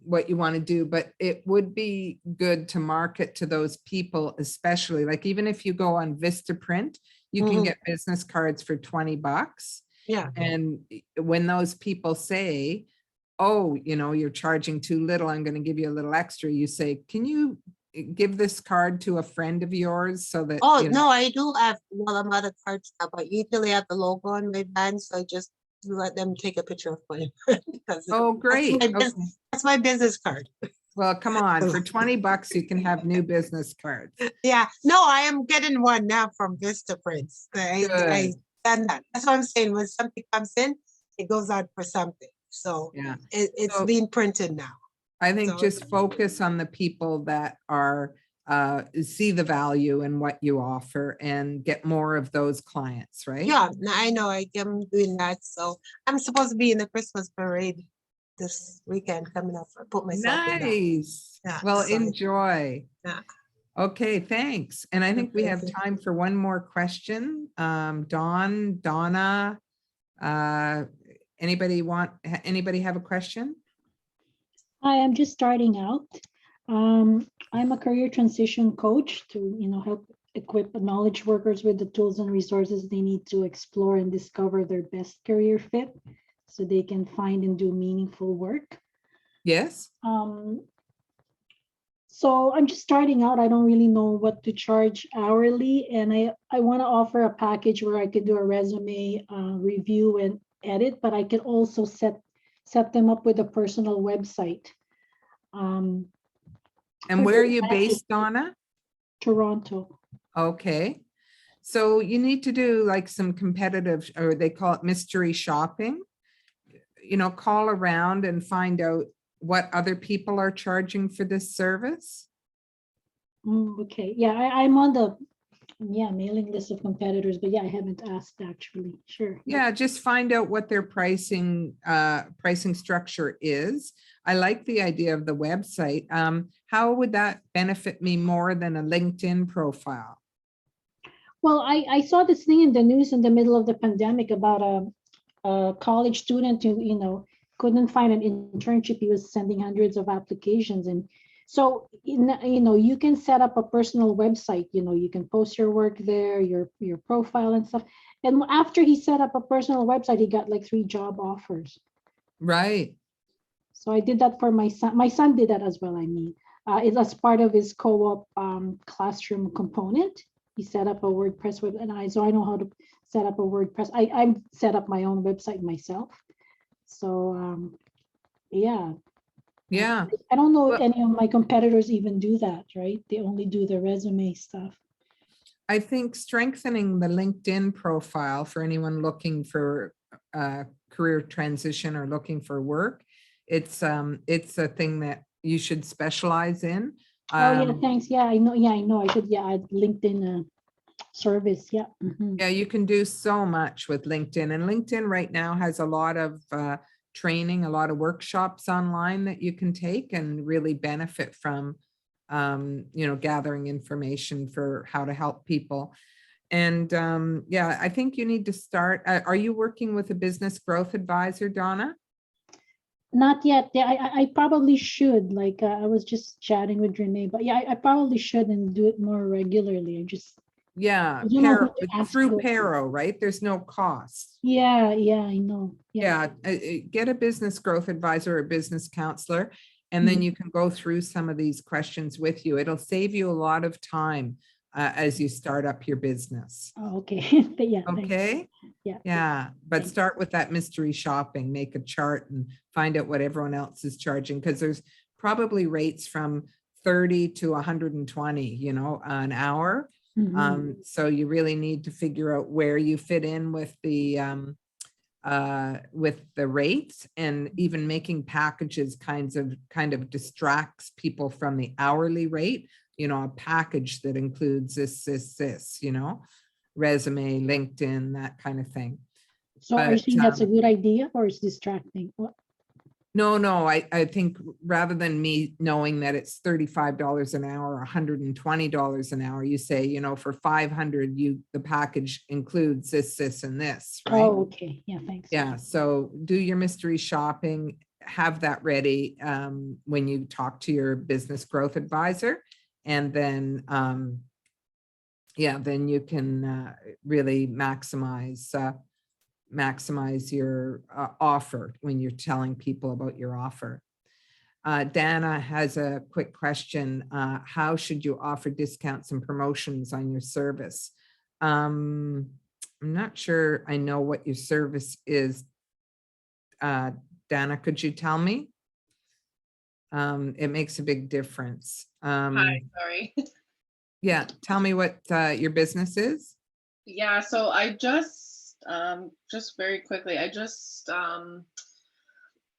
what you want to do, but it would be good to market to those people, especially like even if you go on Vistaprint, you can Mhm. get business cards for $20. yeah, And when those people say, oh, you're charging too little, I'm going to give you a little extra, you say, can you give this card to a friend of yours so that, oh no, I do have I'm out of cards now, but usually I have the logo on my band, so I just let them take a picture of my because oh, great. Okay. that's my business card. Well, come on, for $20, you can have new business cards. Yeah, no, I am getting one now from Vistaprint. I Good. done that. That's what I'm saying. When something comes in, it goes out for something. So Yeah. it's So- being printed now. I think So- just focus on the people that are see the value in what you offer and get more of those clients, right? Yeah, I know I am doing that. So I'm supposed to be in the Christmas parade this weekend coming up. I put myself in that. Nice. Yeah, Well, so- enjoy. Yeah. Okay, thanks. And I think we Okay, have thank time for one more question. Donna, anybody have a question? Hi, I'm just starting out. I'm a career transition coach to, help equip knowledge workers with the tools and resources they need to explore and discover their best career fit so they can find and do meaningful work. Yes? So I'm just starting out. I don't really know what to charge hourly, and I want to offer a package where I could do a resume review and edit, but I could also set them up with a personal website. And where are you based, Donna? Toronto. Okay. So you need to do like some competitive, or they call it mystery shopping. Call around and find out what other people are charging for this service. Okay, yeah, I'm on the mailing list of competitors, but yeah, I haven't asked actually. Sure. Yeah, just find out what their pricing structure is. I like the idea of the website. How would that benefit me more than a LinkedIn profile? Well, I saw this thing in the news in the middle of the pandemic about a college student who, couldn't find an internship. He was sending hundreds of applications. And so, you can set up a personal website, you can post your work there, your profile and stuff. And after he set up a personal website, he got like 3 job offers. Right. So I did that for my son. My son did that as well. I mean, it's as part of his co-op classroom component. He set up a WordPress web, and so I know how to set up a WordPress. I set up my own website myself. So yeah. Yeah. I don't know Well- any of my competitors even do that, right? They only do the resume stuff. I think strengthening the LinkedIn profile for anyone looking for career transition or looking for work, it's a thing that you should specialize in. Oh yeah, thanks. Yeah, I know. Yeah, I know. I should add LinkedIn service. Yeah. Mhm. Yeah, you can do so much with LinkedIn, and LinkedIn right now has a lot of training, a lot of workshops online that you can take and really benefit from, gathering information for how to help people. And yeah, I think you need to start. Are you working with a business growth advisor, Donna? Not yet. Yeah, I probably should. Like I was just chatting with Renee, but yeah, I probably should and do it more regularly. I just Yeah, You know who to ask through for. Paro, right? There's no cost. yeah, I know. Yeah, get a business growth advisor or business counselor, and then Mhm. you can go through some of these questions with you. It'll save you a lot of time as you start up your business. Oh, okay. But yeah. thanks. Okay? Yeah. Yeah, but Thanks. start with that mystery shopping, make a chart and find out what everyone else is charging, because there's probably rates from 30 to 120, an hour. Mhm. So you really need to figure out where you fit in with the rates, and even making packages kind of distracts people from the hourly rate. a package that includes this, resume, LinkedIn, that kind of thing. So are you But, saying that's a good idea or it's distracting? What? No, I think rather than me knowing that it's $35 an hour, $120 an hour, you say, for 500, the package includes this, and this, right? Oh, okay. Yeah, thanks. Yeah, so do your mystery shopping, have that ready when you talk to your business growth advisor. And then, then you can really maximize your offer when you're telling people about your offer. Dana has a quick question. How should you offer discounts and promotions on your service? I'm not sure I know what your service is. Dana, could you tell me? It makes a big difference. Hi, sorry. Yeah, tell me what your business is. Yeah, so I just very quickly, I just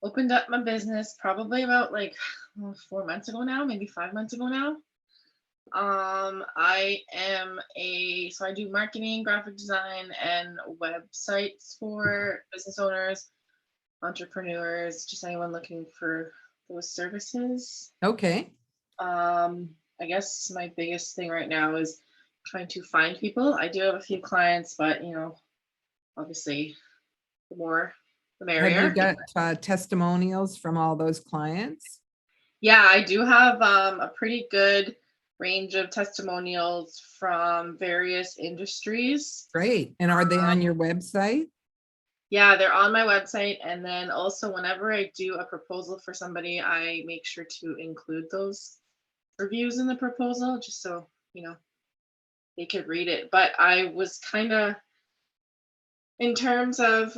opened up my business probably about like 4 months ago now, maybe 5 months ago now. I do marketing, graphic design, and websites for business owners, entrepreneurs, just anyone looking for those services. Okay. I guess my biggest thing right now is trying to find people. I do have a few clients, but obviously the more the merrier. Have you got testimonials from all those clients? Yeah, I do have a pretty good range of testimonials from various industries. Great. And are they on your website? Yeah, they're on my website. And then also whenever I do a proposal for somebody, I make sure to include those reviews in the proposal just so, they could read it. But I was kind of, in terms of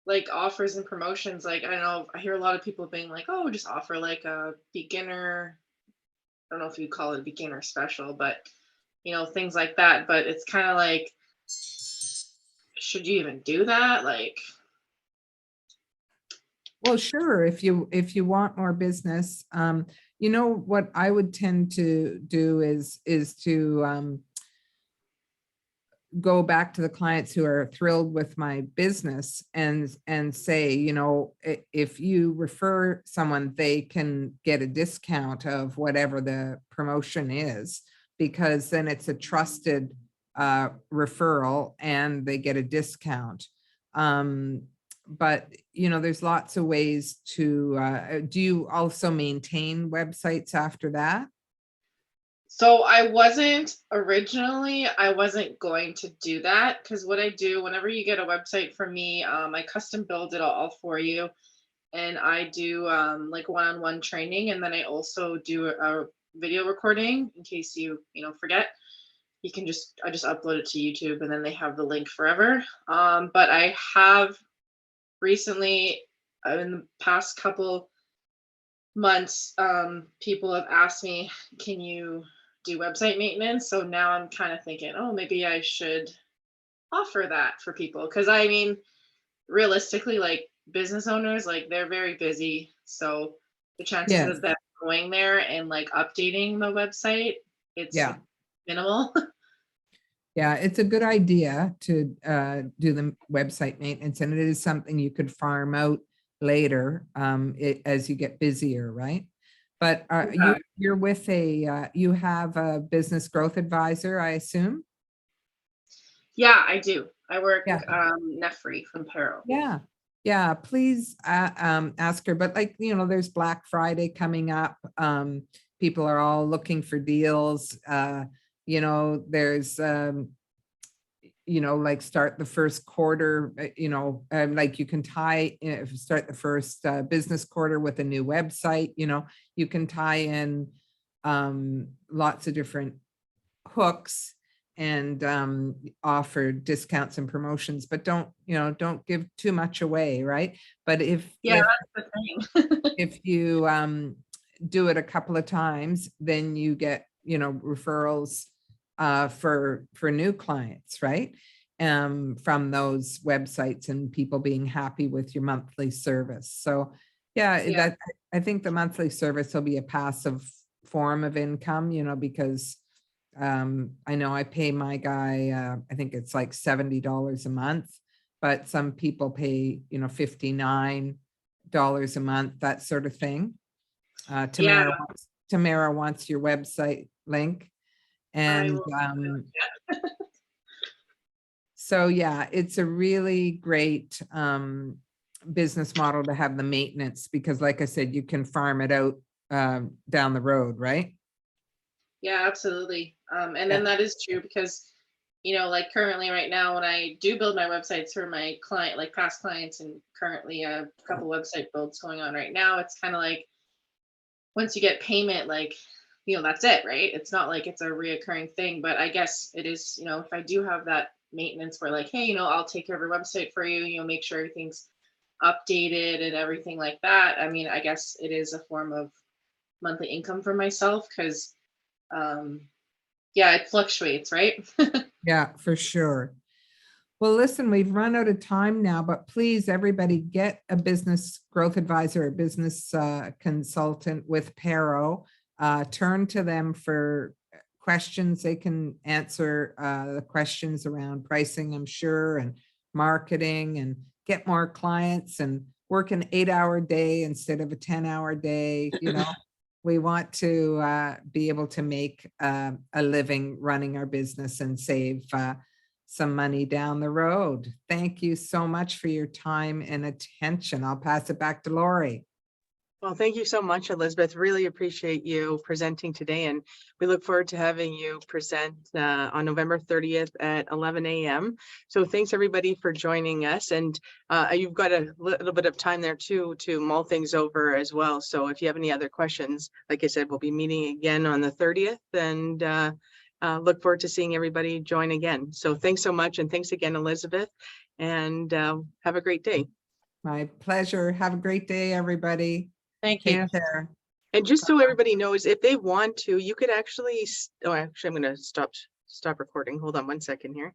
like offers and promotions, like, I don't know, I hear a lot of people being like, oh, just offer like a beginner, I don't know if you call it a beginner special, but things like that. But it's kind of like, should you even do that? Like, Well, sure. If you want more business, what I would tend to do is to go back to the clients who are thrilled with my business and say, if you refer someone, they can get a discount of whatever the promotion is, because then it's a trusted referral and they get a discount. But there's lots of ways to do you also maintain websites after that? so I wasn't going to do that, because what I do whenever you get a website from me, I custom build it all for you, and I do like one-on-one training, and then I also do a video recording in case you forget. I just upload it to YouTube, and then they have the link forever. But I have recently, in the past couple months, people have asked me, can you do website maintenance? So now I'm kind of thinking, oh, maybe I should offer that for people, because I mean, realistically, like business owners, like they're very busy, so the chances Yes. of them going there and like updating the website, it's minimal. Yeah, it's a good idea to do the website maintenance, and it is something you could farm out later as you get busier, right? But you're with you have a business growth advisor, I assume? Yeah, I do. I work Yeah. Nefri from Peril. Yeah, please ask her. But there's Black Friday coming up. People are all looking for deals. There's like start the first quarter, like you can start the first business quarter with a new website. You can tie in lots of different hooks and offer discounts and promotions, but don't give too much away, right? But that's the thing. if you do it a couple of times, then you get referrals for new clients, right? From those websites and people being happy with your monthly service. So I think the monthly service will be a passive form of income, you know, because I know I pay my guy, I think it's like $70 a month, but some people pay, you know, $59 a month, that sort of thing. Tamara wants your website link. And will. so, yeah, it's a really great business model to have the maintenance, because like I said, you can farm it out down the road, right? Yeah, absolutely. And then that is true because, you know, like currently right now, when I do build my websites for my client, like past clients, and currently a couple website builds going on right now, it's kind of like once you get payment, like, you know, that's it, right? It's not like it's a reoccurring thing, but I guess it is, you know, if I do have that maintenance for like, hey, you know, I'll take care of your website for you, you know, make sure everything's updated and everything like that. I mean, I guess it is a form of monthly income for myself because yeah, it fluctuates, right? Yeah, for sure. Well, listen, we've run out of time now, but please, everybody, get a business growth advisor or business consultant with Pero. Turn to them for questions. They can answer the questions around pricing, I'm sure, and marketing, and get more clients and work an 8-hour day instead of a 10-hour day. You know, we want to be able to make a living running our business and save some money down the road. Thank you so much for your time and attention. I'll pass it back to Lori. Well, thank you so much, Elizabeth. Really appreciate you presenting today, and we look forward to having you present on November 30th at 11 a.m. So thanks everybody for joining us, and you've got a little bit of time there too to mull things over as well. So if you have any other questions, like I said, we'll be meeting again on the 30th, and look forward to seeing everybody join again. So thanks so much, and thanks again, Elizabeth, and have a great day. My pleasure. Have a great day, everybody. Thank you. Take care. And just so everybody knows, if they want to, you could actually, oh, actually, I'm going to stop recording. Hold on one second here.